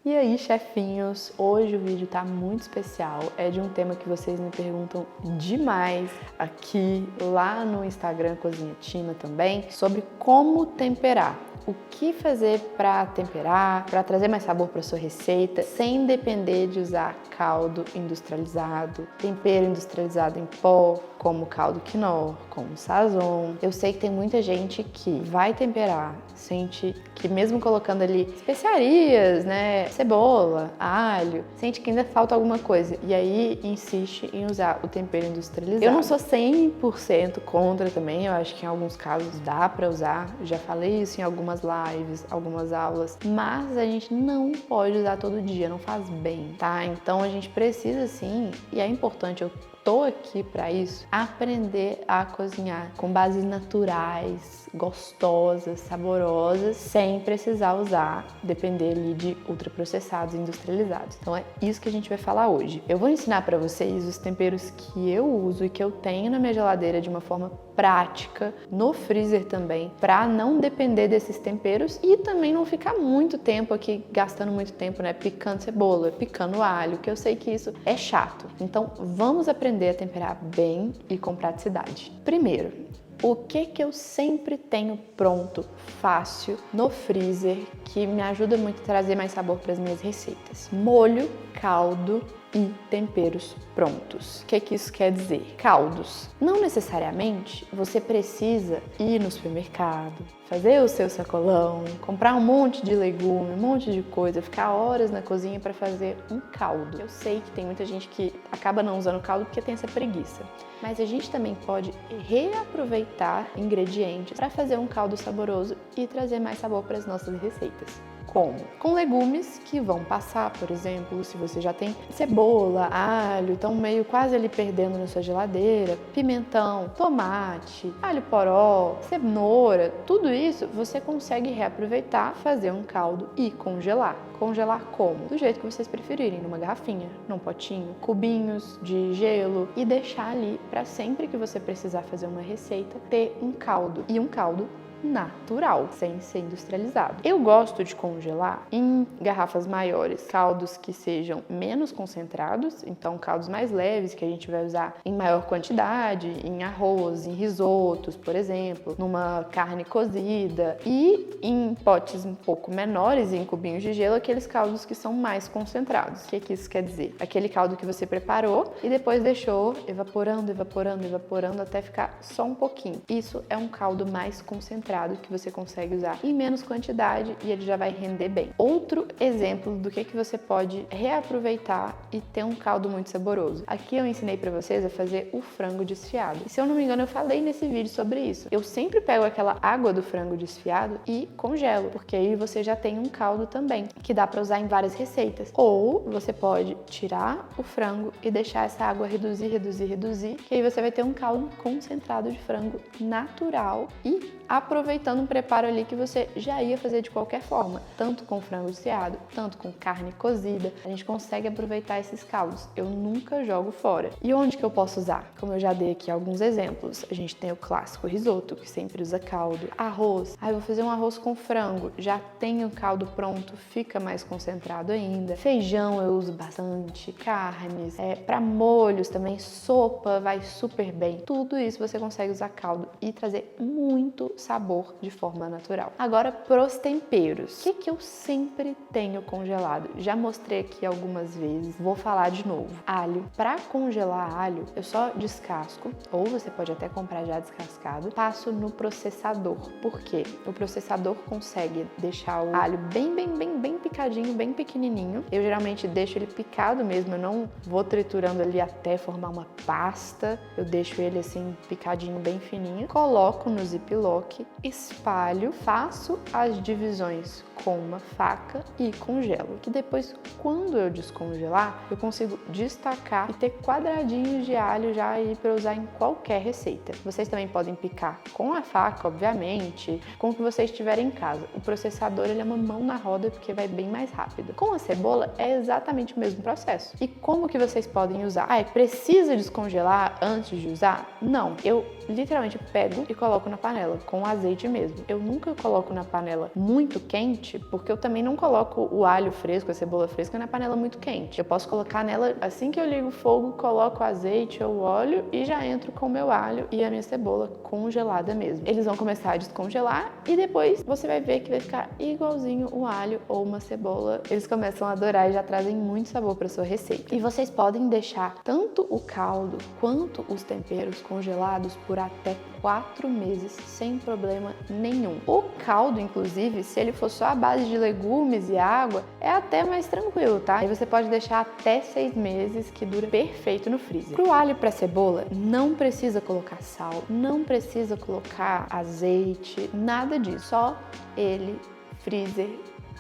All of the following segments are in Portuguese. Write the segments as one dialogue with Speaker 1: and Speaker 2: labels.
Speaker 1: E aí, chefinhos, hoje o vídeo tá muito especial, é de um tema que vocês me perguntam demais aqui, lá no Instagram Cozinha Tina também, sobre como temperar. O que fazer para temperar, para trazer mais sabor para sua receita, sem depender de usar caldo industrializado, tempero industrializado em pó, como caldo quinó, como sazon. Eu sei que tem muita gente que vai temperar, sente que mesmo colocando ali especiarias, né, cebola, alho, sente que ainda falta alguma coisa e aí insiste em usar o tempero industrializado. Eu não sou 100% contra também, eu acho que em alguns casos dá para usar, já falei isso em algumas lives, algumas aulas, mas a gente não pode usar todo dia, não faz bem, tá? Então a gente precisa sim, e é importante, eu tô aqui para isso, aprender a cozinhar com bases naturais, gostosas, saborosas, sem precisar usar, depender ali de ultraprocessados e industrializados. Então é isso que a gente vai falar hoje. Eu vou ensinar para vocês os temperos que eu uso e que eu tenho na minha geladeira de uma forma prática, no freezer também, para não depender desses temperos e também não ficar muito tempo aqui, gastando muito tempo, né, picando cebola, picando alho, que eu sei que isso é chato. Então vamos aprender a temperar bem e com praticidade. Primeiro, o que eu sempre tenho pronto, fácil, no freezer, que me ajuda muito a trazer mais sabor para as minhas receitas? Molho, caldo e temperos prontos. O que isso quer dizer? Caldos. Não necessariamente você precisa ir no supermercado, fazer o seu sacolão, comprar um monte de legume, um monte de coisa, ficar horas na cozinha para fazer um caldo. Eu sei que tem muita gente que acaba não usando caldo porque tem essa preguiça, mas a gente também pode reaproveitar ingredientes para fazer um caldo saboroso e trazer mais sabor para as nossas receitas. Como? Com legumes que vão passar, por exemplo, se você já tem cebola, alho, estão meio quase ali perdendo na sua geladeira, pimentão, tomate, alho poró, cenoura, tudo isso você consegue reaproveitar, fazer um caldo e congelar. Congelar como? Do jeito que vocês preferirem, numa garrafinha, num potinho, cubinhos de gelo e deixar ali para sempre que você precisar fazer uma receita, ter um caldo e um caldo natural, sem ser industrializado. Eu gosto de congelar em garrafas maiores, caldos que sejam menos concentrados, então caldos mais leves que a gente vai usar em maior quantidade, em arroz, em risotos, por exemplo, numa carne cozida, e em potes um pouco menores, em cubinhos de gelo, aqueles caldos que são mais concentrados. O que isso quer dizer? Aquele caldo que você preparou e depois deixou evaporando, evaporando, evaporando até ficar só um pouquinho. Isso é um caldo mais concentrado que você consegue usar em menos quantidade e ele já vai render bem. Outro exemplo do que você pode reaproveitar e ter um caldo muito saboroso. Aqui eu ensinei para vocês a fazer o frango desfiado. E se eu não me engano, eu falei nesse vídeo sobre isso. Eu sempre pego aquela água do frango desfiado e congelo, porque aí você já tem um caldo também, que dá para usar em várias receitas. Ou você pode tirar o frango e deixar essa água reduzir, que aí você vai ter um caldo concentrado de frango natural e aproveitando um preparo ali que você já ia fazer de qualquer forma, tanto com frango desfiado, tanto com carne cozida, a gente consegue aproveitar esses caldos. Eu nunca jogo fora. E onde que eu posso usar? Como eu já dei aqui alguns exemplos, a gente tem o clássico risoto, que sempre usa caldo, arroz, eu vou fazer um arroz com frango, já tenho o caldo pronto, fica mais concentrado ainda. Feijão eu uso bastante, carnes, para molhos também, sopa vai super bem. Tudo isso você consegue usar caldo e trazer muito sabor de forma natural. Agora pros temperos. O que eu sempre tenho congelado? Já mostrei aqui algumas vezes, vou falar de novo. Alho. Para congelar alho, eu só descasco, ou você pode até comprar já descascado, passo no processador. Por quê? O processador consegue deixar o alho bem picadinho, bem pequenininho. Eu geralmente deixo ele picado mesmo, eu não vou triturando ali até formar uma pasta. Eu deixo ele assim picadinho, bem fininho. Coloco no ziplock, espalho, faço as divisões com uma faca e congelo. Que depois, quando eu descongelar, eu consigo destacar e ter quadradinhos de alho já aí para usar em qualquer receita. Vocês também podem picar com a faca, obviamente, com o que vocês tiverem em casa. O processador, ele é uma mão na roda porque vai bem mais rápido. Com a cebola é exatamente o mesmo processo. E como que vocês podem usar? Precisa descongelar antes de usar? Não, eu literalmente pego e coloco na panela com azeite azeite mesmo. Eu nunca coloco na panela muito quente, porque eu também não coloco o alho fresco, a cebola fresca na panela muito quente. Eu posso colocar nela assim que eu ligo o fogo, coloco o azeite ou o óleo e já entro com o meu alho e a minha cebola congelada mesmo. Eles vão começar a descongelar e depois você vai ver que vai ficar igualzinho um alho ou uma cebola. Eles começam a adorar e já trazem muito sabor para sua receita. E vocês podem deixar tanto o caldo quanto os temperos congelados por até 4 meses sem problema nenhum. O caldo, inclusive, se ele for só a base de legumes e água, é até mais tranquilo, tá? Aí você pode deixar até 6 meses, que dura perfeito no freezer. Pro alho e pra cebola, não precisa colocar sal, não precisa colocar azeite, nada disso. Só ele, freezer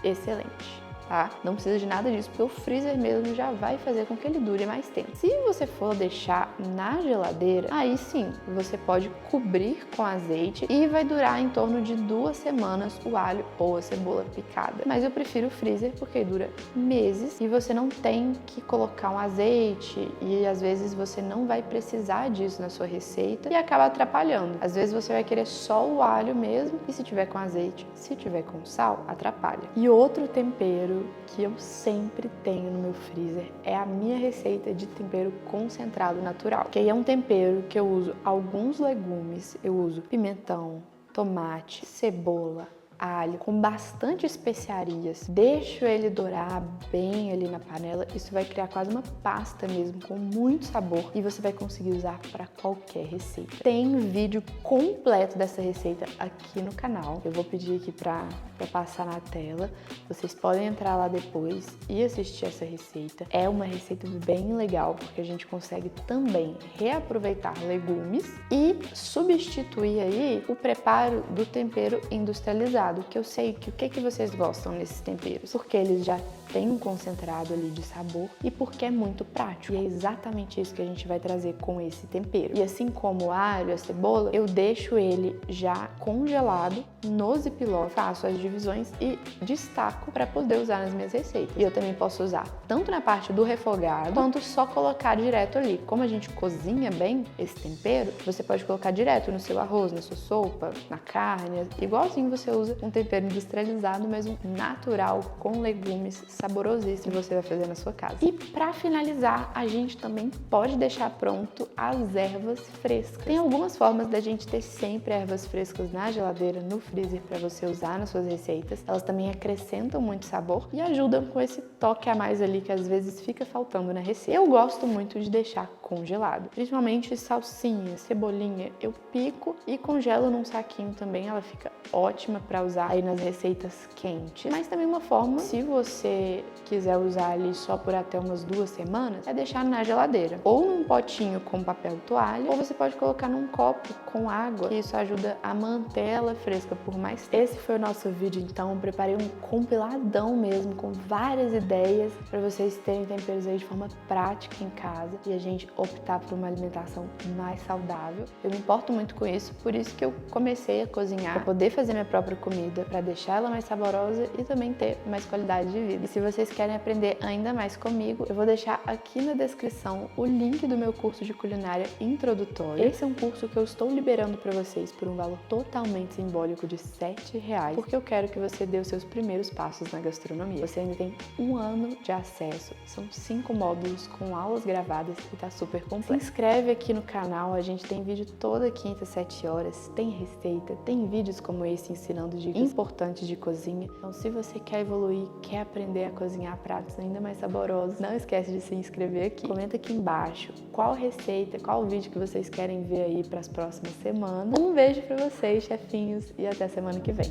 Speaker 1: excelente. Tá? Não precisa de nada disso, porque o freezer mesmo já vai fazer com que ele dure mais tempo. Se você for deixar na geladeira, aí sim, você pode cobrir com azeite e vai durar em torno de 2 semanas o alho ou a cebola picada. Mas eu prefiro o freezer porque dura meses e você não tem que colocar um azeite e às vezes você não vai precisar disso na sua receita e acaba atrapalhando. Às vezes você vai querer só o alho mesmo e se tiver com azeite, se tiver com sal, atrapalha. E outro tempero que eu sempre tenho no meu freezer é a minha receita de tempero concentrado natural, que aí é um tempero que eu uso alguns legumes, eu uso pimentão, tomate, cebola, alho, com bastante especiarias. Deixo ele dourar bem ali na panela. Isso vai criar quase uma pasta mesmo, com muito sabor. E você vai conseguir usar para qualquer receita. Tem vídeo completo dessa receita aqui no canal. Eu vou pedir aqui para passar na tela. Vocês podem entrar lá depois e assistir essa receita. É uma receita bem legal, porque a gente consegue também reaproveitar legumes e substituir aí o preparo do tempero industrializado, que eu sei que o que vocês gostam nesses temperos, porque eles já têm um concentrado ali de sabor e porque é muito prático. E é exatamente isso que a gente vai trazer com esse tempero. E assim como o alho, a cebola, eu deixo ele já congelado no ziploc, faço as divisões e destaco para poder usar nas minhas receitas. E eu também posso usar tanto na parte do refogado, quanto só colocar direto ali. Como a gente cozinha bem esse tempero, você pode colocar direto no seu arroz, na sua sopa, na carne, igualzinho você usa um tempero industrializado, mas um natural, com legumes, saborosíssimo, que você vai fazer na sua casa. E para finalizar, a gente também pode deixar pronto as ervas frescas. Tem algumas formas da gente ter sempre ervas frescas na geladeira, no freezer, para você usar nas suas receitas. Elas também acrescentam muito sabor e ajudam com esse toque a mais ali que às vezes fica faltando na receita. Eu gosto muito de deixar congelado, principalmente salsinha, cebolinha, eu pico e congelo num saquinho também. Ela fica ótima para usar aí nas receitas quentes, mas também uma forma, se você quiser usar ali só por até umas 2 semanas, é deixar na geladeira, ou num potinho com papel toalha, ou você pode colocar num copo com água, que isso ajuda a manter ela fresca por mais tempo. Esse foi o nosso vídeo, então eu preparei um compiladão mesmo, com várias ideias para vocês terem temperos aí de forma prática em casa e a gente optar por uma alimentação mais saudável. Eu me importo muito com isso, por isso que eu comecei a cozinhar, para poder fazer minha própria comida, para deixar ela mais saborosa e também ter mais qualidade de vida. E se vocês querem aprender ainda mais comigo, eu vou deixar aqui na descrição o link do meu curso de culinária introdutório. Esse é um curso que eu estou liberando para vocês por um valor totalmente simbólico de R$7, porque eu quero que você dê os seus primeiros passos na gastronomia. Você ainda tem 1 ano de acesso, são 5 módulos com aulas gravadas e tá super completo. Se inscreve aqui no canal, a gente tem vídeo toda quinta às 7 horas, tem receita, tem vídeos como esse ensinando dicas importantes de cozinha. Então, se você quer evoluir, quer aprender a cozinhar pratos ainda mais saborosos, não esquece de se inscrever aqui. Comenta aqui embaixo qual receita, qual vídeo que vocês querem ver aí para as próximas semanas. Um beijo para vocês, chefinhos, e até semana que vem.